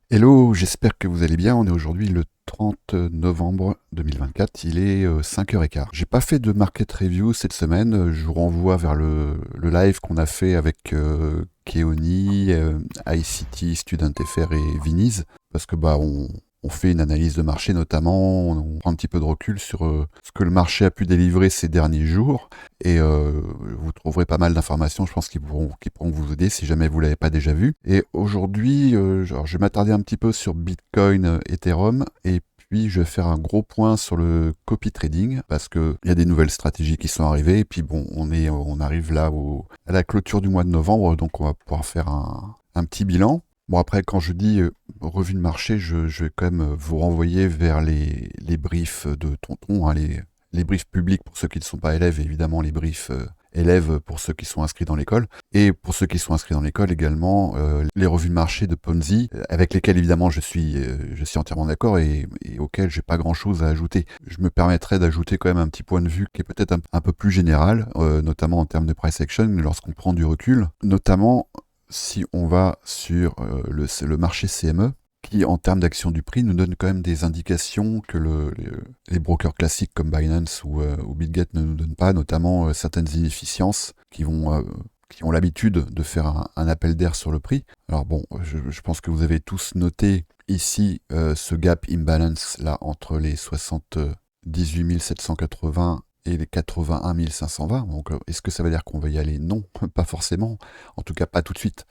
Hello, j'espère que vous allez bien. On est aujourd'hui le 30 novembre 2024. Il est 5h15. J'ai pas fait de market review cette semaine. Je vous renvoie vers le live qu'on a fait avec Keoni, ICT, Student FR et Viniz. Parce que on fait une analyse de marché notamment. On prend un petit peu de recul sur ce que le marché a pu délivrer ces derniers jours. Et vous trouverez pas mal d'informations, je pense, qui pourront vous aider si jamais vous ne l'avez pas déjà vu. Et aujourd'hui, je vais m'attarder un petit peu sur Bitcoin, Ethereum, et puis je vais faire un gros point sur le copy trading, parce qu'il y a des nouvelles stratégies qui sont arrivées, et puis bon, on arrive là à la clôture du mois de novembre, donc on va pouvoir faire un petit bilan. Bon, après, quand je dis revue de marché, je vais quand même vous renvoyer vers les briefs de Tonton, hein, les briefs publics pour ceux qui ne sont pas élèves, et évidemment les briefs élèves pour ceux qui sont inscrits dans l'école. Et pour ceux qui sont inscrits dans l'école également, les revues de marché de Ponzi, avec lesquelles évidemment je suis entièrement d'accord et auxquelles j'ai pas grand-chose à ajouter. Je me permettrai d'ajouter quand même un petit point de vue qui est peut-être un peu plus général, notamment en termes de price action, lorsqu'on prend du recul, notamment si on va sur le marché CME, qui, en termes d'action du prix, nous donne quand même des indications que les brokers classiques comme Binance ou BitGet ne nous donnent pas, notamment certaines inefficiences qui ont l'habitude de faire un appel d'air sur le prix. Alors bon, je pense que vous avez tous noté ici ce gap imbalance là entre les 78 780 et les 81 520. Donc, est-ce que ça veut dire qu'on va y aller? Non, pas forcément. En tout cas, pas tout de suite.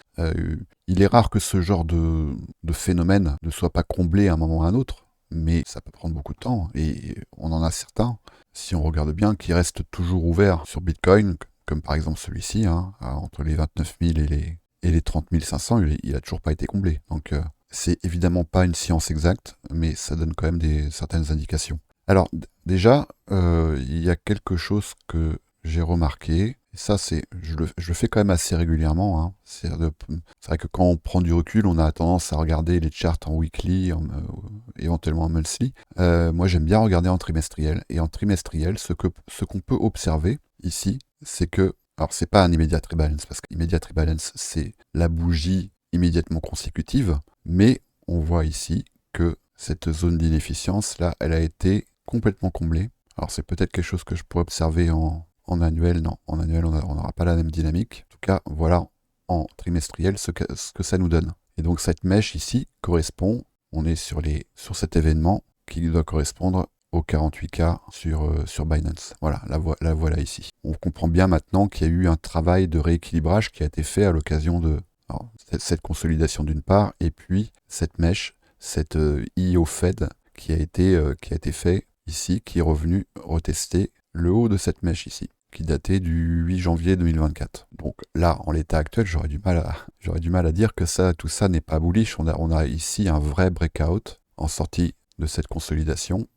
Il est rare que ce genre de phénomène ne soit pas comblé à un moment ou à un autre, mais ça peut prendre beaucoup de temps. Et on en a certains, si on regarde bien, qui restent toujours ouverts sur Bitcoin, comme par exemple celui-ci, hein, entre les 29 000 et les 30 500, il a toujours pas été comblé. Donc, c'est évidemment pas une science exacte, mais ça donne quand même certaines indications. Alors, déjà, il y a quelque chose que j'ai remarqué. Et ça, je le fais quand même assez régulièrement, hein. C'est vrai que quand on prend du recul, on a tendance à regarder les charts en weekly, éventuellement en monthly. Moi, j'aime bien regarder en trimestriel. Et en trimestriel, ce qu'on peut observer ici, c'est que, alors c'est pas un immediate rebalance, parce qu'immediate rebalance, c'est la bougie immédiatement consécutive, mais on voit ici que cette zone d'inefficience, là, elle a été complètement comblée. Alors c'est peut-être quelque chose que je pourrais observer en annuel. Non, en annuel, on n'aura pas la même dynamique. En tout cas, voilà en trimestriel ce que ça nous donne. Et donc cette mèche ici correspond, on est sur cet événement qui doit correspondre au 48K sur Binance. Voilà, la voilà ici. On comprend bien maintenant qu'il y a eu un travail de rééquilibrage qui a été fait à l'occasion de cette consolidation d'une part, et puis cette mèche, cette IO Fed qui a été fait ici, qui est revenu retester le haut de cette mèche ici, qui datait du 8 janvier 2024. Donc là, en l'état actuel, j'aurais du mal à dire que tout ça n'est pas bullish. On a ici un vrai breakout en sortie de cette consolidation.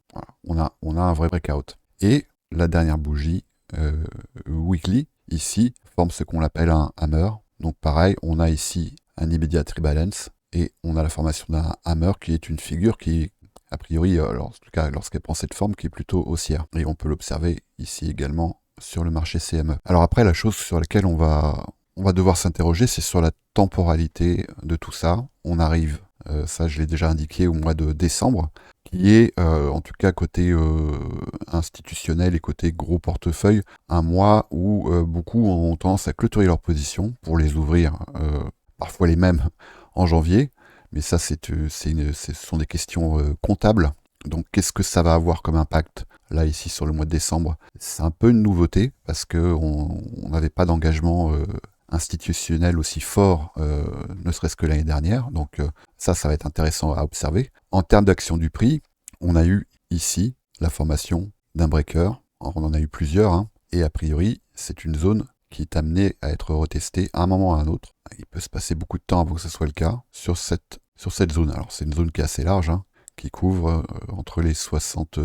Voilà, on a un vrai breakout. Et la dernière bougie weekly, ici, forme ce qu'on appelle un hammer. Donc pareil, on a ici un immediate rebalance et on a la formation d'un hammer qui est une figure qui, a priori, en tout cas lorsqu'elle prend cette forme, qui est plutôt haussière. Et on peut l'observer ici également sur le marché CME. Alors après, la chose sur laquelle on va devoir s'interroger, c'est sur la temporalité de tout ça. On arrive, ça je l'ai déjà indiqué, au mois de décembre, qui est, en tout cas côté institutionnel et côté gros portefeuille, un mois où beaucoup ont tendance à clôturer leurs positions pour les ouvrir, parfois les mêmes en janvier. Mais ça, ce sont des questions comptables. Donc, qu'est-ce que ça va avoir comme impact là, ici, sur le mois de décembre? C'est un peu une nouveauté parce qu'on n'avait pas d'engagement institutionnel aussi fort, ne serait-ce que l'année dernière. Donc, ça va être intéressant à observer. En termes d'action du prix, on a eu ici la formation d'un breaker. On en a eu plusieurs, hein, et a priori, c'est une zone qui est amenée à être retestée à un moment ou à un autre. Il peut se passer beaucoup de temps avant que ce soit le cas sur cette zone. Alors c'est une zone qui est assez large, hein, qui couvre entre les 65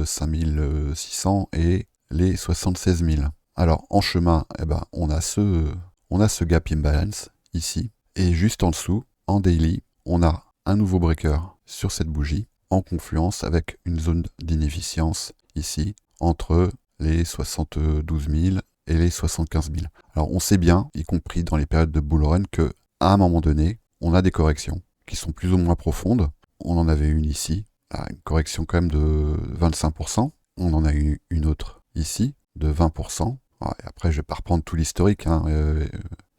600 et les 76 000. Alors en chemin, on a ce gap imbalance ici, et juste en dessous, en daily, on a un nouveau breaker sur cette bougie en confluence avec une zone d'inefficience ici entre les 72 000 et les 75 000. Alors on sait bien, y compris dans les périodes de bull run, que à un moment donné, on a des corrections qui sont plus ou moins profondes, on en avait une ici, une correction quand même de 25%. On en a eu une autre ici de 20%. Et après, je vais pas reprendre tout l'historique, hein,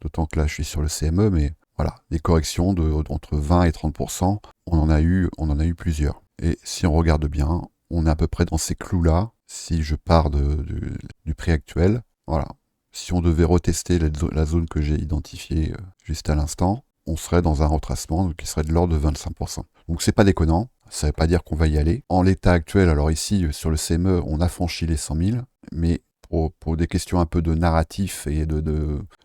d'autant que là, je suis sur le CME, mais voilà, des corrections entre 20 et 30%, on en a eu plusieurs. Et si on regarde bien, on est à peu près dans ces clous-là. Si je pars du prix actuel, voilà. Si on devait retester la zone que j'ai identifiée juste à l'instant, on serait dans un retracement qui serait de l'ordre de 25%. Donc c'est pas déconnant, ça veut pas dire qu'on va y aller. En l'état actuel, alors ici, sur le CME, on a franchi les 100 000, mais pour des questions un peu de narratif et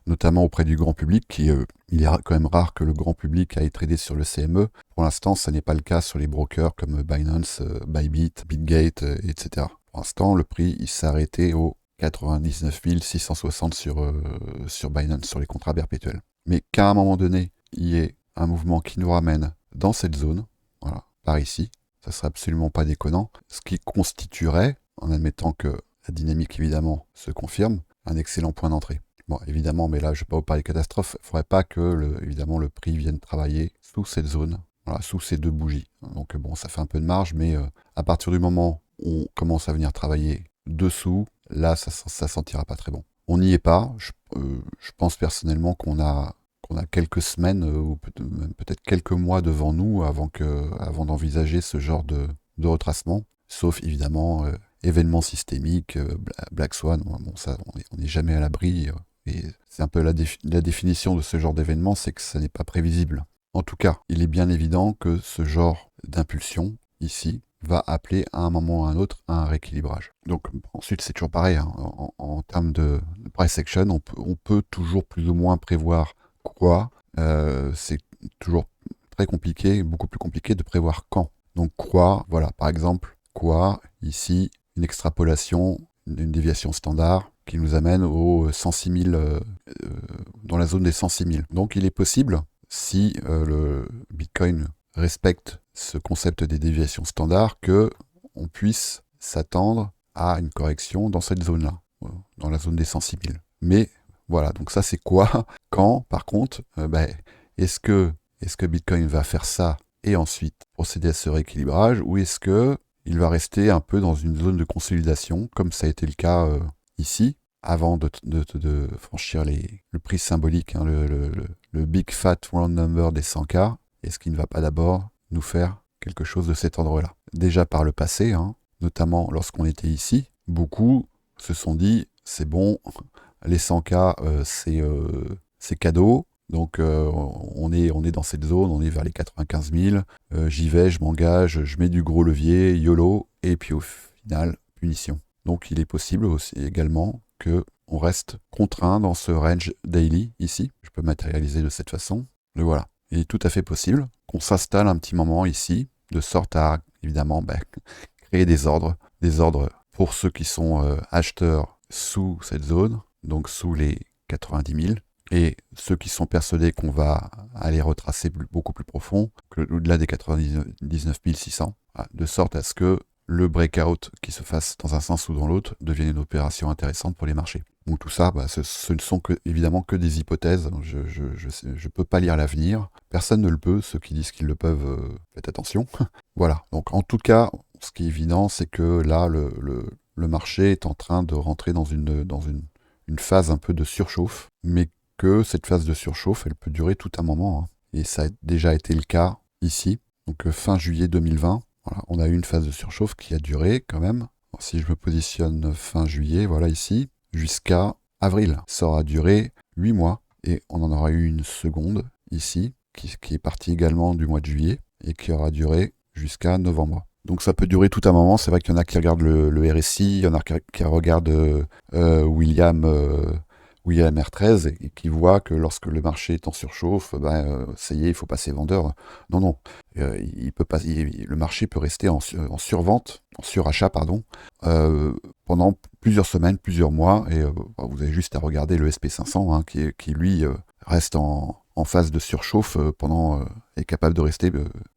notamment auprès du grand public, il est quand même rare que le grand public aille trader sur le CME. Pour l'instant, ça n'est pas le cas sur les brokers comme Binance, Bybit, Bitgate, etc. Pour l'instant, le prix il s'est arrêté au 99 660 sur Binance, sur les contrats perpétuels. Mais qu'à un moment donné, il y ait un mouvement qui nous ramène dans cette zone, voilà, par ici, ça serait absolument pas déconnant, ce qui constituerait, en admettant que la dynamique évidemment se confirme, un excellent point d'entrée. Bon, évidemment, mais là je ne vais pas vous parler de catastrophe, il ne faudrait pas que évidemment le prix vienne travailler sous cette zone, voilà, sous ces deux bougies. Donc bon, ça fait un peu de marge, mais à partir du moment où on commence à venir travailler dessous, là ça sentira pas très bon. On n'y est pas, je pense personnellement qu'on a quelques semaines ou peut-être quelques mois devant nous avant d'envisager ce genre de retracement, sauf évidemment événements systémiques, Black Swan, bon ça on n'est jamais à l'abri, et c'est un peu la définition de ce genre d'événement, c'est que ça n'est pas prévisible. En tout cas, il est bien évident que ce genre d'impulsion, ici, va appeler à un moment ou à un autre à un rééquilibrage. Donc ensuite c'est toujours pareil, hein, en termes de price action, on peut toujours plus ou moins prévoir quoi, c'est toujours très compliqué, beaucoup plus compliqué de prévoir quand. Donc quoi, voilà, par exemple, quoi, ici, une extrapolation, une déviation standard qui nous amène aux 106 000, dans la zone des 106 000. Donc il est possible, si le Bitcoin respecte ce concept des déviations standards, que on puisse s'attendre à une correction dans cette zone-là, dans la zone des 106 000. Mais voilà, donc ça c'est quoi? Quand, par contre, est-ce que Bitcoin va faire ça et ensuite procéder à ce rééquilibrage, ou est-ce que il va rester un peu dans une zone de consolidation, comme ça a été le cas ici, avant de franchir le prix symbolique, hein, le big fat round number des 100K? Est-ce qu'il ne va pas d'abord nous faire quelque chose de cet ordre-là? Déjà par le passé, hein, notamment lorsqu'on était ici, beaucoup se sont dit, c'est bon, les 100K, c'est cadeau, donc on est dans cette zone, on est vers les 95 000, j'y vais, je m'engage, je mets du gros levier, YOLO, et puis au final, punition. Donc il est possible aussi également qu'on reste contraint dans ce range daily, ici, je peux matérialiser de cette façon, le voilà. Il est tout à fait possible qu'on s'installe un petit moment ici, de sorte à, évidemment, créer des ordres pour ceux qui sont acheteurs sous cette zone, donc sous les 90 000, et ceux qui sont persuadés qu'on va aller retracer beaucoup plus profond, au-delà des 99 600, de sorte à ce que le breakout qui se fasse dans un sens ou dans l'autre devienne une opération intéressante pour les marchés. Donc tout ça, ce ne sont évidemment que des hypothèses. Je peux pas lire l'avenir. Personne ne le peut. Ceux qui disent qu'ils le peuvent, faites attention. Voilà. Donc en tout cas, ce qui est évident, c'est que là, le marché est en train de rentrer dans une phase un peu de surchauffe, mais que cette phase de surchauffe, elle peut durer tout un moment, hein. Et ça a déjà été le cas ici. Donc fin juillet 2020, voilà, on a eu une phase de surchauffe qui a duré quand même. Alors, si je me positionne fin juillet, voilà ici, jusqu'à avril. Ça aura duré 8 mois et on en aura eu une seconde ici qui est partie également du mois de juillet et qui aura duré jusqu'à novembre. Donc ça peut durer tout un moment. C'est vrai qu'il y en a qui regardent le RSI, il y en a qui regardent William R13 et qui voient que lorsque le marché est en surchauffe, ça y est, il faut passer vendeur. Non. Il peut pas, le marché peut rester en survente, en surachat, pardon, pendant plusieurs semaines, plusieurs mois, et vous avez juste à regarder le SP500, hein, qui lui reste en phase de surchauffe est capable de rester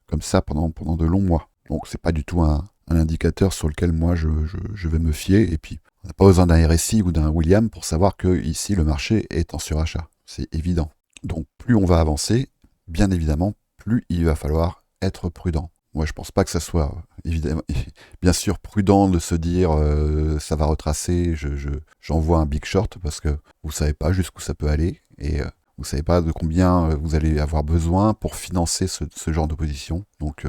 comme ça pendant de longs mois. Donc c'est pas du tout un indicateur sur lequel moi je vais me fier, et puis on n'a pas besoin d'un RSI ou d'un William pour savoir que ici le marché est en surachat, c'est évident. Donc plus on va avancer, bien évidemment, plus il va falloir être prudent. Moi, je pense pas que ça soit évidemment, bien sûr, prudent de se dire ça va retracer, j'envoie un big short parce que vous savez pas jusqu'où ça peut aller et vous savez pas de combien vous allez avoir besoin pour financer ce genre de position. Donc,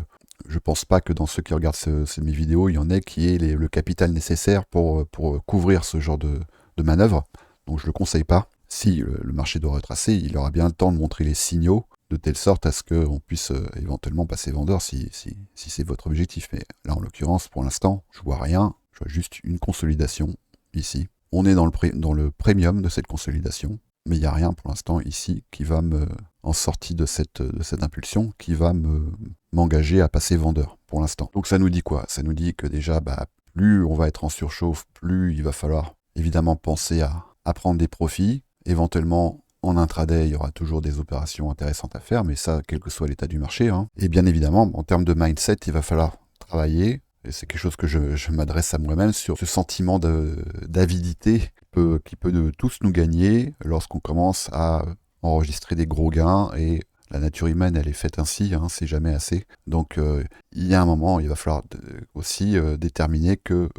je pense pas que dans ceux qui regardent mes vidéos, il y en ait qui aient le capital nécessaire pour couvrir ce genre de manœuvre. Donc, je le conseille pas. Si le marché doit retracer, il aura bien le temps de montrer les signaux de telle sorte à ce qu'on puisse éventuellement passer vendeur si c'est votre objectif. Mais là, en l'occurrence, pour l'instant, je vois rien. Je vois juste une consolidation ici. On est dans le premium de cette consolidation, mais il n'y a rien pour l'instant ici qui va en sortie de cette impulsion, qui va m'engager à passer vendeur pour l'instant. Donc ça nous dit quoi? Ça nous dit que déjà, plus on va être en surchauffe, plus il va falloir évidemment penser à prendre des profits, éventuellement. En intraday, il y aura toujours des opérations intéressantes à faire, mais ça, quel que soit l'état du marché. Hein. Et bien évidemment, en termes de mindset, il va falloir travailler, et c'est quelque chose que je m'adresse à moi-même, sur ce sentiment d'avidité qui peut tous nous gagner lorsqu'on commence à enregistrer des gros gains, et la nature humaine, elle est faite ainsi, hein, c'est jamais assez. Donc, il y a un moment, il va falloir aussi déterminer que,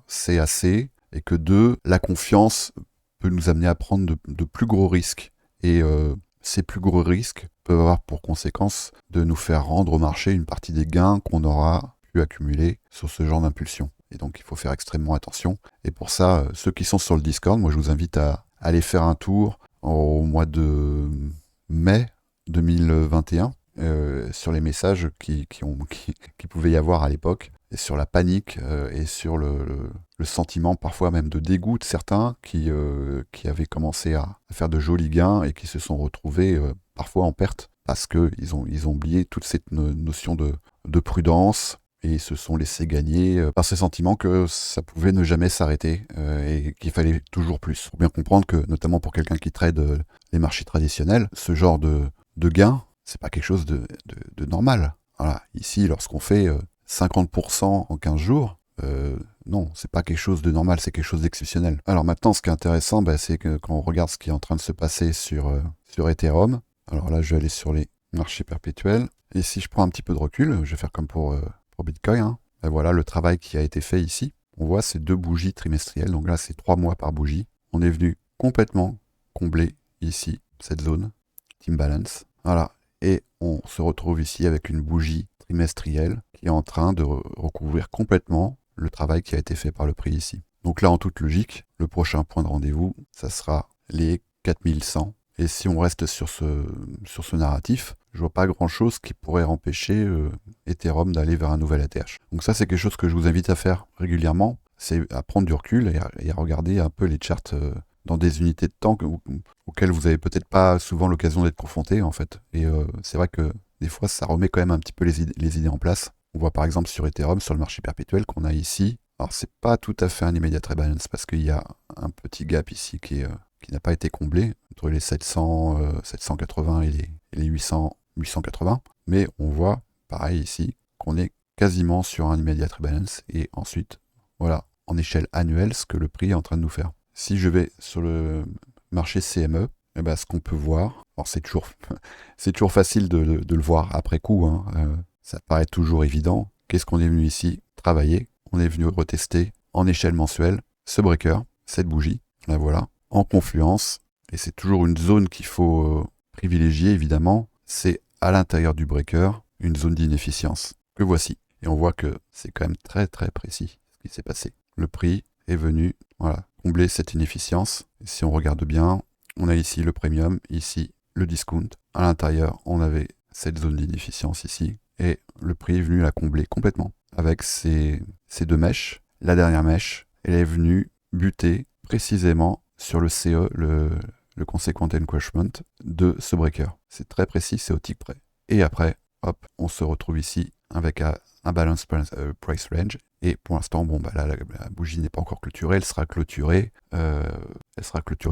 c'est assez, et que 2, la confiance peut nous amener à prendre de plus gros risques. Et ces plus gros risques peuvent avoir pour conséquence de nous faire rendre au marché une partie des gains qu'on aura pu accumuler sur ce genre d'impulsion. Et donc il faut faire extrêmement attention. Et pour ça, ceux qui sont sur le Discord, moi je vous invite à aller faire un tour au mois de mai 2021 sur les messages qui pouvaient y avoir à l'époque, et sur la panique et sur le sentiment parfois même de dégoût de certains qui avaient commencé à faire de jolis gains et qui se sont retrouvés parfois en perte parce qu'ils ont oublié toute cette notion de prudence et ils se sont laissés gagner par ce sentiment que ça pouvait ne jamais s'arrêter et qu'il fallait toujours plus. Il faut bien comprendre que, notamment pour quelqu'un qui trade les marchés traditionnels, ce genre de gain, c'est pas quelque chose de normal. Voilà. Ici, lorsqu'on fait 50% en 15 jours, non, c'est pas quelque chose de normal, c'est quelque chose d'exceptionnel. Alors maintenant, ce qui est intéressant, c'est que quand on regarde ce qui est en train de se passer sur Ethereum, alors là, je vais aller sur les marchés perpétuels, et si je prends un petit peu de recul, je vais faire comme pour Bitcoin, hein, ben voilà le travail qui a été fait ici. On voit ces 2 bougies trimestrielles, donc là, c'est 3 mois par bougie. On est venu complètement combler ici, cette zone, Team Balance. Voilà, et on se retrouve ici avec une bougie trimestrielle qui est en train de recouvrir complètement le travail qui a été fait par le prix ici. Donc là, en toute logique, le prochain point de rendez-vous, ça sera les 4100. Et si on reste sur ce narratif, je vois pas grand-chose qui pourrait empêcher Ethereum d'aller vers un nouvel ATH. Donc ça, c'est quelque chose que je vous invite à faire régulièrement, c'est à prendre du recul et à regarder un peu les charts dans des unités de temps auxquelles vous avez peut-être pas souvent l'occasion d'être confronté, en fait. Et c'est vrai que des fois, ça remet quand même un petit peu les idées en place. On voit par exemple sur Ethereum, sur le marché perpétuel, qu'on a ici. Alors, c'est pas tout à fait un immediate rebalance parce qu'il y a un petit gap ici qui n'a pas été comblé entre les 780 et les 880. Mais on voit, pareil ici, qu'on est quasiment sur un immediate rebalance. Et ensuite, voilà, en échelle annuelle, ce que le prix est en train de nous faire. Si je vais sur le marché CME, eh ben, ce qu'on peut voir, alors c'est toujours facile de le voir après coup, hein, ça paraît toujours évident. Qu'est-ce qu'on est venu ici travailler? On est venu retester en échelle mensuelle ce breaker, cette bougie, la voilà, en confluence, et c'est toujours une zone qu'il faut privilégier évidemment, c'est à l'intérieur du breaker, une zone d'inefficience, que voici. Et on voit que c'est quand même très très précis ce qui s'est passé. Le prix est venu, voilà, combler cette inefficience. Et si on regarde bien, on a ici le premium, ici le discount. À l'intérieur, on avait cette zone d'inefficience ici, et le prix est venu la combler complètement avec ces 2 mèches. La dernière mèche, elle est venue buter précisément sur le CE, le Consequent Encroachment de ce breaker. C'est très précis, c'est au tick près. Et après, hop, on se retrouve ici avec un balance price range. Et pour l'instant, là, la bougie n'est pas encore clôturée, elle sera clôturée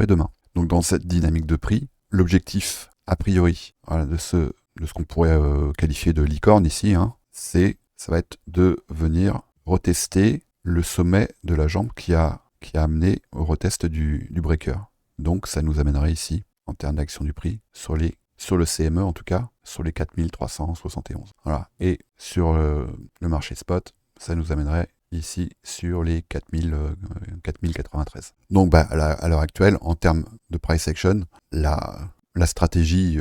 demain. Donc dans cette dynamique de prix, l'objectif a priori, voilà, de ce qu'on pourrait qualifier de licorne ici, hein, ça va être de venir retester le sommet de la jambe qui a amené au retest du breaker. Donc ça nous amènerait ici, en termes d'action du prix, sur les sur le CME en tout cas, sur les 4371. Voilà. Et sur le marché spot, ça nous amènerait ici sur les 4093. Donc à l'heure actuelle, en termes de price action, la stratégie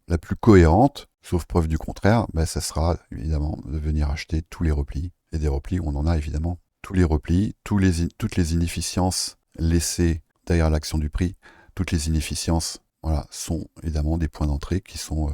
la plus cohérente, sauf preuve du contraire, ça sera évidemment de venir acheter tous les replis. Et des replis, on en a évidemment tous les replis, toutes les inefficiences laissées derrière l'action du prix, toutes les inefficiences sont évidemment des points d'entrée qui sont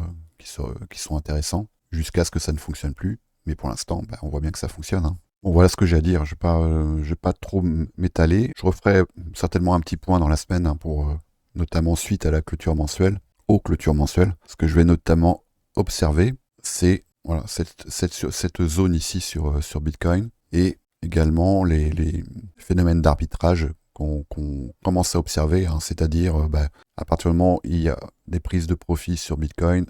intéressants jusqu'à ce que ça ne fonctionne plus. Mais pour l'instant, on voit bien que ça fonctionne. Hein. Bon, voilà ce que j'ai à dire. Je ne vais pas trop m'étaler. Je referai certainement un petit point dans la semaine pour notamment suite à la clôture mensuelle, aux clôtures mensuelles. Ce que je vais notamment observer, c'est cette zone ici sur Bitcoin et également les phénomènes d'arbitrage qu'on commence à observer, hein, c'est-à-dire à partir du moment où il y a des prises de profit sur Bitcoin,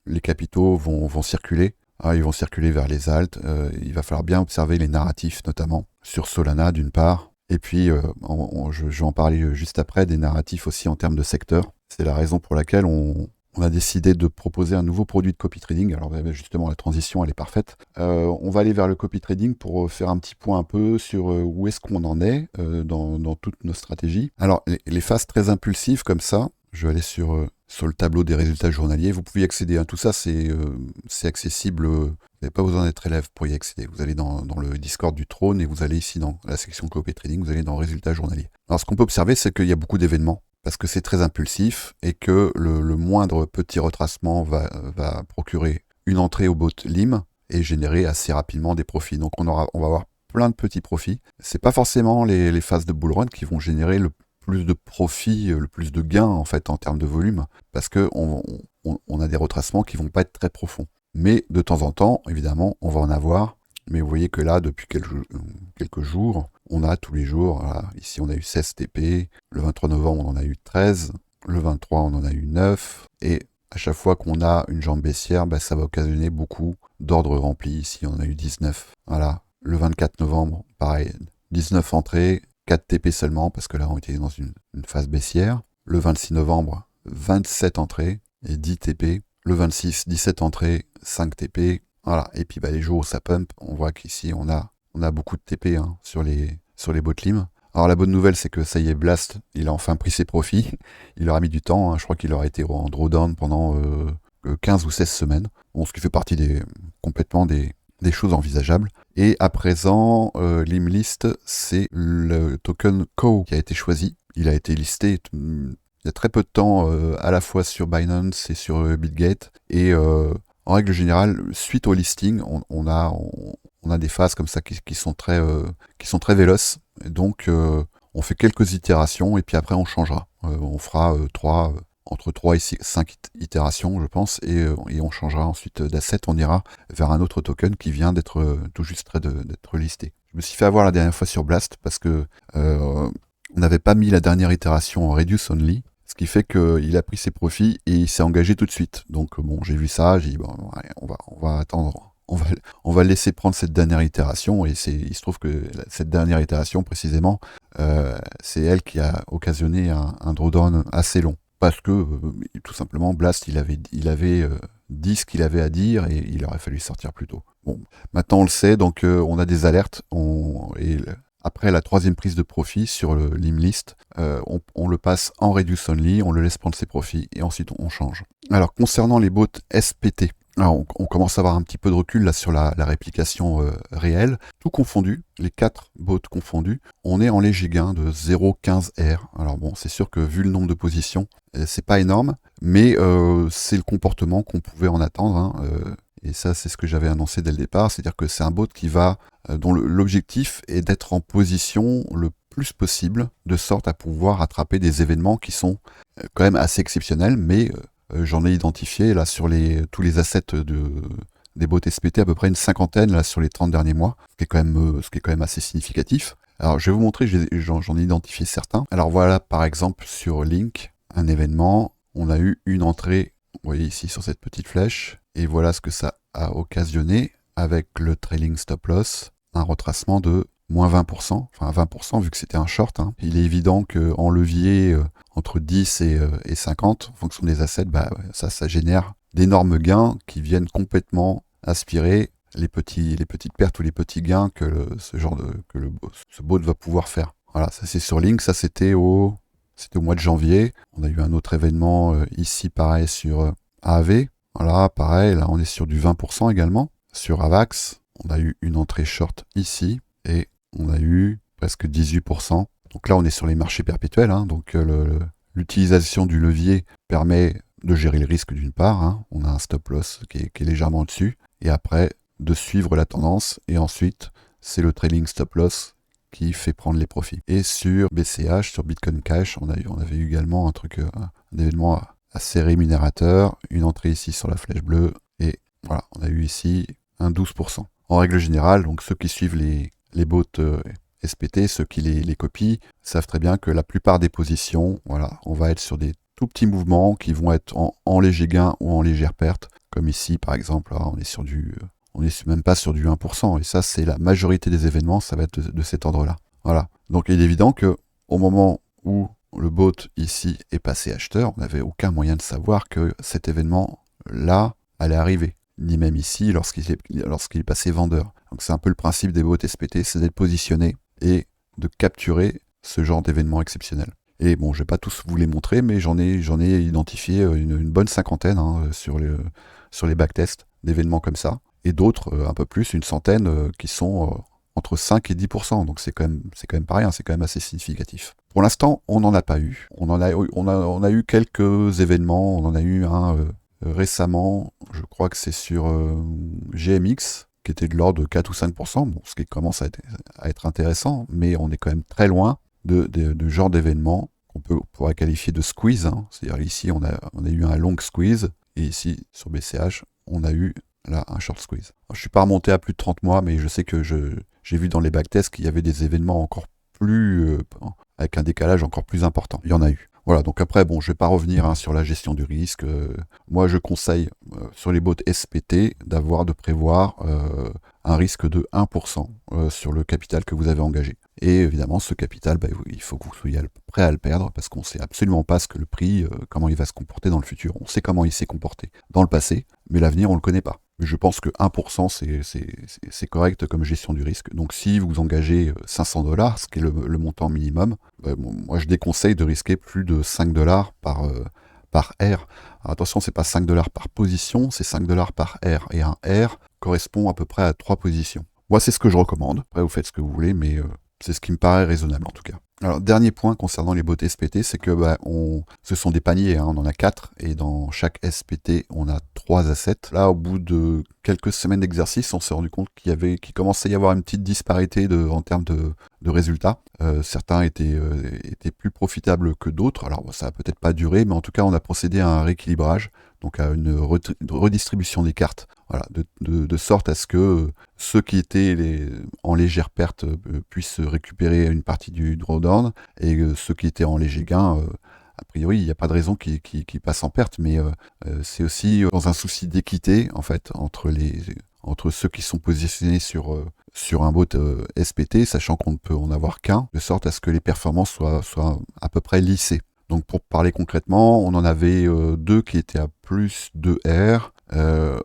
les capitaux vont circuler. Ils vont circuler vers les alts. Il va falloir bien observer les narratifs, notamment sur Solana d'une part. Et puis, je vais en parler juste après, des narratifs aussi en termes de secteur. C'est la raison pour laquelle on a décidé de proposer un nouveau produit de copy trading. Alors justement, la transition, elle est parfaite. On va aller vers le copy trading pour faire un petit point un peu sur où est-ce qu'on en est dans toutes nos stratégies. Alors, les phases très impulsives comme ça, je vais aller sur le tableau des résultats journaliers. Vous pouvez y accéder à tout ça, c'est accessible. Vous n'avez pas besoin d'être élève pour y accéder. Vous allez dans le Discord du Trône et vous allez ici dans la section copy trading, vous allez dans résultats journaliers. Alors, ce qu'on peut observer, c'est qu'il y a beaucoup d'événements, parce que c'est très impulsif et que le moindre petit retracement va procurer une entrée au bot LIM et générer assez rapidement des profits. Donc on va avoir plein de petits profits. C'est pas forcément les phases de bull run qui vont générer le plus de profits, le plus de gains en fait en termes de volume, parce que on a des retracements qui vont pas être très profonds. Mais de temps en temps, évidemment, on va en avoir. Mais vous voyez que là, depuis quelques jours, on a tous les jours, voilà, ici on a eu 16 TP, le 23 novembre on en a eu 13, le 23 on en a eu 9, et à chaque fois qu'on a une jambe baissière, ça va occasionner beaucoup d'ordres remplis, ici on en a eu 19. Voilà, le 24 novembre, pareil, 19 entrées, 4 TP seulement, parce que là on était dans une phase baissière. Le 26 novembre, 27 entrées et 10 TP. Le 26, 17 entrées, 5 TP. Voilà, et puis les jours où ça pump, on voit qu'ici on a beaucoup de TP sur les botlim. Alors la bonne nouvelle, c'est que ça y est, Blast, il a enfin pris ses profits. Il aura mis du temps, je crois qu'il aura été en drawdown pendant 15 ou 16 semaines. Bon, ce qui fait partie complètement des choses envisageables. Et à présent, l'Imlist, c'est le token CO qui a été choisi. Il a été listé il y a très peu de temps, à la fois sur Binance et sur Bitgate. Et en règle générale, suite au listing, on a des phases comme ça qui sont très véloces. Et donc, on fait quelques itérations et puis après, on changera. On fera entre 3 et 5 itérations, je pense, et on changera ensuite d'asset. On ira vers un autre token qui vient d'être tout juste d'être listé. Je me suis fait avoir la dernière fois sur Blast parce que on n'avait pas mis la dernière itération en Reduce Only. Ce qui fait qu'il a pris ses profits et il s'est engagé tout de suite. Donc j'ai vu ça, j'ai dit allez, on va attendre, on va laisser prendre cette dernière itération. Et il se trouve que cette dernière itération précisément, c'est elle qui a occasionné un drawdown assez long. Parce que tout simplement Blast il avait dit ce qu'il avait à dire et il aurait fallu sortir plus tôt. Bon, maintenant on le sait, donc on a des alertes. Après la troisième prise de profit sur l'Imlist, on le passe en Reduce Only, on le laisse prendre ses profits et ensuite on change. Alors concernant les bots SPT, alors on commence à avoir un petit peu de recul là sur la réplication réelle. Tout confondu, les 4 bots confondus, on est en léger gain de 0,15 R. Alors bon, c'est sûr que vu le nombre de positions, c'est pas énorme, mais c'est le comportement qu'on pouvait en attendre. Et ça, c'est ce que j'avais annoncé dès le départ, c'est-à-dire que c'est un bot dont l'objectif est d'être en position le plus possible, de sorte à pouvoir attraper des événements qui sont quand même assez exceptionnels, mais j'en ai identifié là sur tous les assets des bots SPT, à peu près une cinquantaine là sur les 30 derniers mois, ce qui est quand même assez significatif. Alors je vais vous montrer, j'en ai identifié certains. Alors voilà par exemple sur Link, un événement, on a eu une entrée, vous voyez ici sur cette petite flèche, et voilà ce que ça a occasionné avec le trailing stop loss, un retracement de moins 20%, enfin 20% vu que c'était un short. Il est évident qu'en levier, entre 10 et 50 en fonction des assets, bah, ça génère d'énormes gains qui viennent complètement aspirer les petites pertes ou les petits gains que ce bot va pouvoir faire. Voilà, ça c'est sur Link, ça c'était au mois de janvier. On a eu un autre événement ici, pareil, sur AAV. Voilà, pareil, là on est sur du 20% également. Sur AVAX, on a eu une entrée short ici et on a eu presque 18%. Donc là on est sur les marchés perpétuels, hein, donc l'utilisation du levier permet de gérer le risque d'une part, hein. On a un stop loss qui est légèrement au-dessus, et après de suivre la tendance, et ensuite c'est le trailing stop loss qui fait prendre les profits. Et sur BCH, sur Bitcoin Cash, on avait eu également un événement assez rémunérateur, une entrée ici sur la flèche bleue, et voilà, on a eu ici un 12%. En règle générale, donc ceux qui suivent les bots SPT, ceux qui les copient, savent très bien que la plupart des positions, voilà, on va être sur des tout petits mouvements qui vont être en léger gain ou en légère perte, comme ici par exemple, là, on n'est même pas sur du 1%, et ça c'est la majorité des événements, ça va être de cet ordre-là. Voilà. Donc il est évident que au moment où le bot ici est passé acheteur, on n'avait aucun moyen de savoir que cet événement-là allait arriver, ni même ici lorsqu'il est passé vendeur. Donc c'est un peu le principe des bots SPT, c'est d'être positionné et de capturer ce genre d'événement exceptionnel. Et bon, je vais pas tous vous les montrer, mais j'en ai identifié une bonne cinquantaine, hein, sur les backtests d'événements comme ça, et d'autres un peu plus, une centaine, qui sont entre 5 et 10%. Donc c'est quand même pas rien, c'est quand même assez significatif. Pour l'instant, on n'en a pas eu. On a eu quelques événements. On en a eu un récemment, je crois que c'est sur GMX, qui était de l'ordre de 4 ou 5%, bon, ce qui commence à être intéressant, mais on est quand même très loin de genre d'événement qu'on pourrait qualifier de squeeze, hein. C'est-à-dire ici, on a eu un long squeeze, et ici, sur BCH, on a eu là un short squeeze. Alors, je ne suis pas remonté à plus de 30 mois, mais je sais que j'ai vu dans les backtests qu'il y avait des événements encore plus, avec un décalage encore plus important. Il y en a eu. Voilà, donc après, bon, je ne vais pas revenir, hein, sur la gestion du risque. Moi, je conseille sur les bots SPT de prévoir un risque de 1% sur le capital que vous avez engagé. Et évidemment, ce capital, bah, il faut que vous soyez prêt à le perdre, parce qu'on ne sait absolument pas ce que le prix, comment il va se comporter dans le futur. On sait comment il s'est comporté dans le passé, mais l'avenir, on ne le connaît pas. Mais je pense que 1%, c'est correct comme gestion du risque. Donc si vous engagez 500 $, ce qui est le montant minimum, bah, moi je déconseille de risquer plus de 5 $ par R. Alors, attention, c'est pas 5 $ par position, c'est 5 $ par R. Et un R correspond à peu près à 3 positions. Moi, c'est ce que je recommande. Après, vous faites ce que vous voulez, mais c'est ce qui me paraît raisonnable en tout cas. Alors, dernier point concernant les bots SPT, c'est que ce sont des paniers, hein, on en a 4, et dans chaque SPT, on a 3 assets. Là, au bout de quelques semaines d'exercice, on s'est rendu compte qu'il commençait à y avoir une petite disparité en termes de résultats. Certains étaient plus profitables que d'autres. Alors, ça n'a peut-être pas duré, mais en tout cas, on a procédé à un rééquilibrage, donc à une redistribution des cartes. Voilà, de sorte à ce que ceux qui étaient en légère perte puissent récupérer une partie du drawdown, et ceux qui étaient en léger gain, a priori, il n'y a pas de raison qu'ils passent en perte, mais c'est aussi dans un souci d'équité, en fait, entre ceux qui sont positionnés sur un bot SPT, sachant qu'on ne peut en avoir qu'un, de sorte à ce que les performances soient à peu près lissées. Donc pour parler concrètement, on en avait 2 qui étaient à plus 2 R,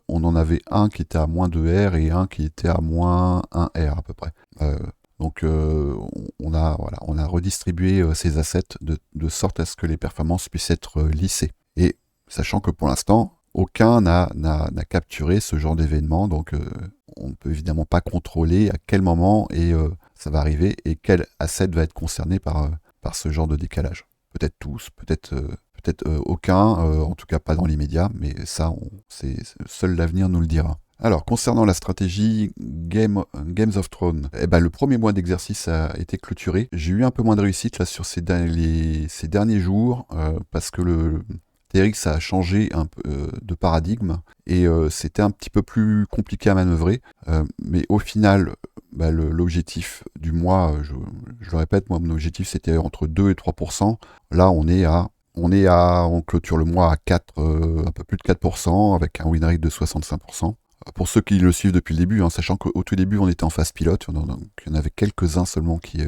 on en avait un qui était à moins 2 R et un qui était à moins 1 R à peu près. Donc on a redistribué ces assets de sorte à ce que les performances puissent être lissées. Et sachant que pour l'instant, aucun n'a capturé ce genre d'événement, donc on ne peut évidemment pas contrôler à quel moment ça va arriver et quel asset va être concerné par ce genre de décalage. Peut-être tous, peut-être aucun, en tout cas pas dans l'immédiat, mais ça, seul l'avenir nous le dira. Alors, concernant la stratégie Games of Thrones, le premier mois d'exercice a été clôturé. J'ai eu un peu moins de réussite là sur ces derniers jours, parce que le TRX a changé un peu de paradigme, et c'était un petit peu plus compliqué à manœuvrer, mais au final, l'objectif du mois, je le répète, moi mon objectif c'était entre 2 et 3%. Là on clôture le mois à 4, un peu plus de 4%, avec un win rate de 65%. Pour ceux qui le suivent depuis le début, hein, sachant qu'au tout début on était en phase pilote, il y en avait quelques-uns seulement qui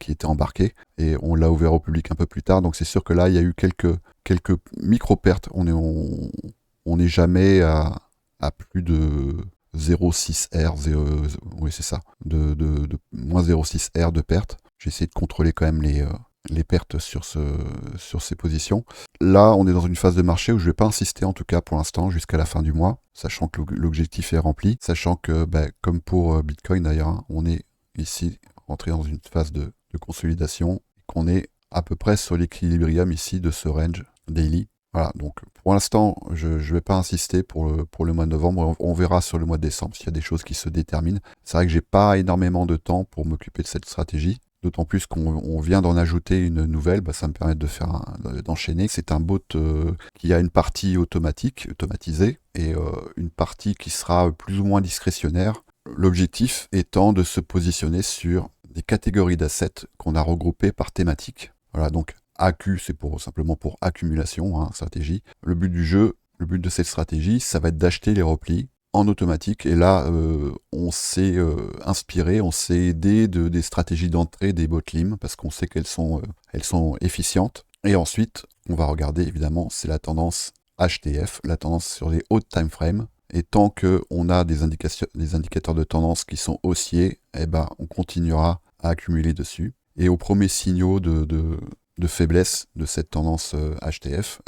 étaient embarqués, et on l'a ouvert au public un peu plus tard, donc c'est sûr que là il y a eu quelques micro-pertes, on n'est jamais à plus de 0,6 R, oui c'est ça, de moins 0,6 R de perte. J'ai essayé de contrôler quand même les pertes sur ces positions. Là, on est dans une phase de marché où je ne vais pas insister, en tout cas pour l'instant, jusqu'à la fin du mois, sachant que l'objectif est rempli, sachant que, comme pour Bitcoin d'ailleurs, hein, on est ici rentré dans une phase de consolidation, qu'on est à peu près sur l'équilibrium ici de ce range daily. Voilà, donc pour l'instant, je ne vais pas insister pour le mois de novembre. On verra sur le mois de décembre s'il y a des choses qui se déterminent. C'est vrai que j'ai pas énormément de temps pour m'occuper de cette stratégie. D'autant plus qu'on vient d'en ajouter une nouvelle, ça me permet d'enchaîner. C'est un bot qui a une partie automatisée, et une partie qui sera plus ou moins discrétionnaire. L'objectif étant de se positionner sur des catégories d'assets qu'on a regroupées par thématique. Voilà, donc AQ, c'est simplement pour accumulation, hein, stratégie. Le but de cette stratégie, ça va être d'acheter les replis en automatique. Et là, on s'est inspiré, on s'est aidé des stratégies d'entrée des botlim, parce qu'on sait qu'elles sont efficientes. Et ensuite, on va regarder, évidemment, c'est la tendance HTF, la tendance sur les hautes time frames. Et tant qu'on a des indicateurs de tendance qui sont haussiers, on continuera à accumuler dessus. Et aux premiers signaux de faiblesse de cette tendance HTF,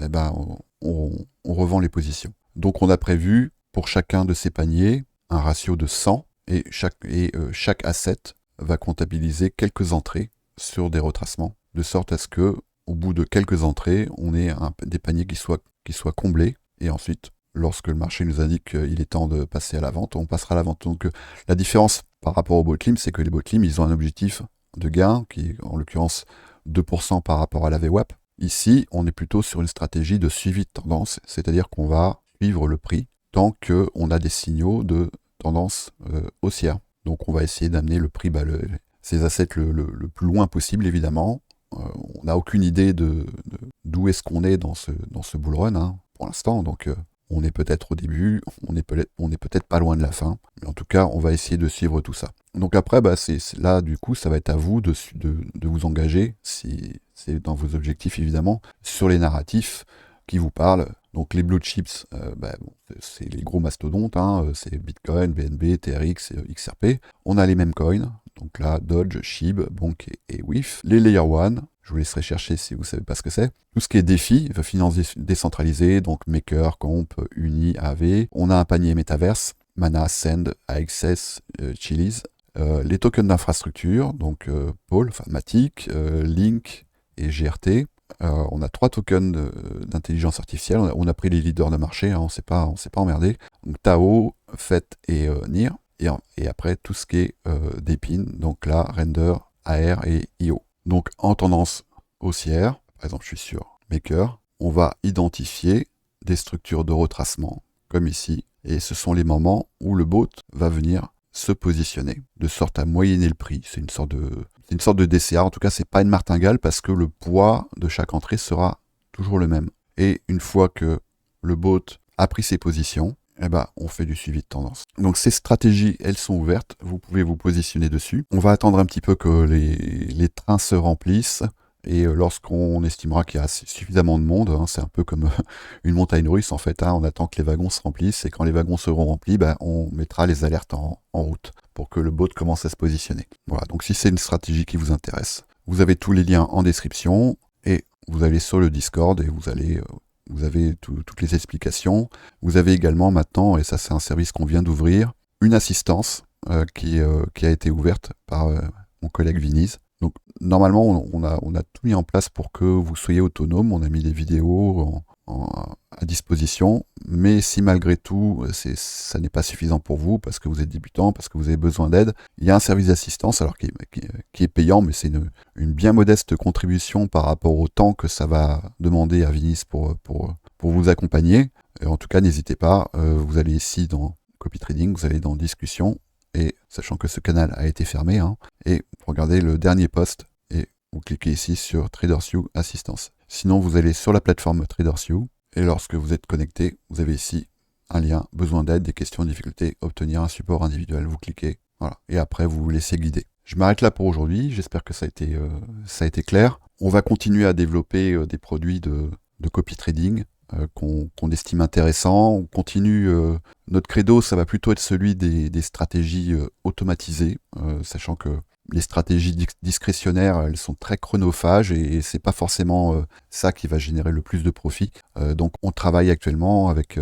on revend les positions. Donc on a prévu pour chacun de ces paniers un ratio de 100, et chaque asset va comptabiliser quelques entrées sur des retracements, de sorte à ce que au bout de quelques entrées, on ait des paniers qui soient comblés, et ensuite, lorsque le marché nous indique qu'il est temps de passer à la vente, on passera à la vente. Donc la différence par rapport aux botlim, c'est que les botlim, ils ont un objectif de gain qui est en l'occurrence 2% par rapport à la VWAP. Ici, on est plutôt sur une stratégie de suivi de tendance, c'est-à-dire qu'on va suivre le prix tant qu'on a des signaux de tendance haussière. Donc on va essayer d'amener le prix, ces assets le plus loin possible, évidemment. On n'a aucune idée d'où est-ce qu'on est dans ce bull run, hein, pour l'instant, donc on est peut-être au début, on est peut-être pas loin de la fin, mais en tout cas, on va essayer de suivre tout ça. Donc après, là, du coup, ça va être à vous de vous engager, si c'est dans vos objectifs, évidemment, sur les narratifs qui vous parlent. Donc les blue chips, c'est les gros mastodontes, hein, c'est Bitcoin, BNB, TRX, XRP. On a les mêmes coins, donc là, Dodge, SHIB, Bonk et WIF. Les Layer 1, je vous laisserai chercher si vous ne savez pas ce que c'est. Tout ce qui est DeFi, finance décentralisée, donc Maker, Comp, Uni, AV. On a un panier Metaverse, Mana, Send, AXS, Chiliz. Les tokens d'infrastructure, donc Pole, Matic, Link et GRT. On a 3 tokens d'intelligence artificielle. On a pris les leaders de marché, hein, on s'est pas emmerdé. Donc Tao, FET et NIR. Et après, tout ce qui est Depin, donc là, Render, AR et IO. Donc en tendance haussière, par exemple, je suis sur Maker, on va identifier des structures de retracement, comme ici. Et ce sont les moments où le bot va venir se positionner, de sorte à moyenner le prix. C'est une sorte de DCA, en tout cas c'est pas une martingale, parce que le poids de chaque entrée sera toujours le même. Et une fois que le bot a pris ses positions, on fait du suivi de tendance. Donc ces stratégies, elles sont ouvertes, vous pouvez vous positionner dessus. On va attendre un petit peu que les trains se remplissent, et lorsqu'on estimera qu'il y a suffisamment de monde, hein, c'est un peu comme une montagne russe en fait, hein, on attend que les wagons se remplissent, et quand les wagons seront remplis, on mettra les alertes en route pour que le bot commence à se positionner. Voilà, donc si c'est une stratégie qui vous intéresse, vous avez tous les liens en description, et vous allez sur le Discord, et vous avez toutes les explications. Vous avez également maintenant, et ça c'est un service qu'on vient d'ouvrir, une assistance qui a été ouverte par mon collègue Viniz. Donc normalement on a tout mis en place pour que vous soyez autonome, on a mis des vidéos à disposition, mais si malgré tout ça n'est pas suffisant pour vous, parce que vous êtes débutant, parce que vous avez besoin d'aide, il y a un service d'assistance, alors qui est payant, mais c'est une bien modeste contribution par rapport au temps que ça va demander à Vinis pour vous accompagner. Et en tout cas, n'hésitez pas, vous allez ici dans Copy Trading, vous allez dans Discussion, et sachant que ce canal a été fermé, hein, et regardez le dernier post, et vous cliquez ici sur TradersView Assistance. Sinon, vous allez sur la plateforme TradersView, et lorsque vous êtes connecté, vous avez ici un lien, besoin d'aide, des questions, difficultés, obtenir un support individuel, vous cliquez, voilà, et après vous vous laissez guider. Je m'arrête là pour aujourd'hui, j'espère que ça a été clair. On va continuer à développer des produits de copy trading qu'on estime intéressants. On continue, notre credo, ça va plutôt être celui des stratégies automatisées, sachant que les stratégies discrétionnaires, elles sont très chronophages et c'est pas forcément ça qui va générer le plus de profit. Donc on travaille actuellement avec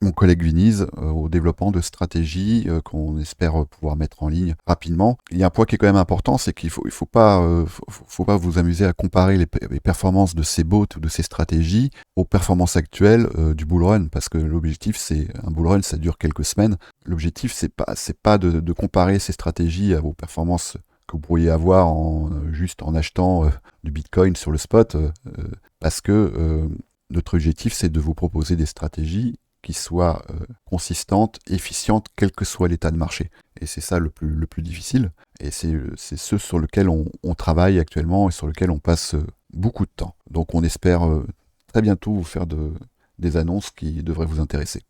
mon collègue Viniz au développement de stratégies qu'on espère pouvoir mettre en ligne rapidement. Il y a un point qui est quand même important, c'est qu'il faut pas vous amuser à comparer les performances de ces bots ou de ces stratégies aux performances actuelles du bull run, parce que l'objectif, c'est un bull run, ça dure quelques semaines. L'objectif, c'est pas de comparer ces stratégies aux performances que vous pourriez avoir juste en achetant du Bitcoin sur le spot, parce que notre objectif, c'est de vous proposer des stratégies qui soient consistantes, efficientes, quel que soit l'état de marché. Et c'est ça le plus difficile. Et c'est ce sur lequel on travaille actuellement et sur lequel on passe beaucoup de temps. Donc on espère très bientôt vous faire des annonces qui devraient vous intéresser.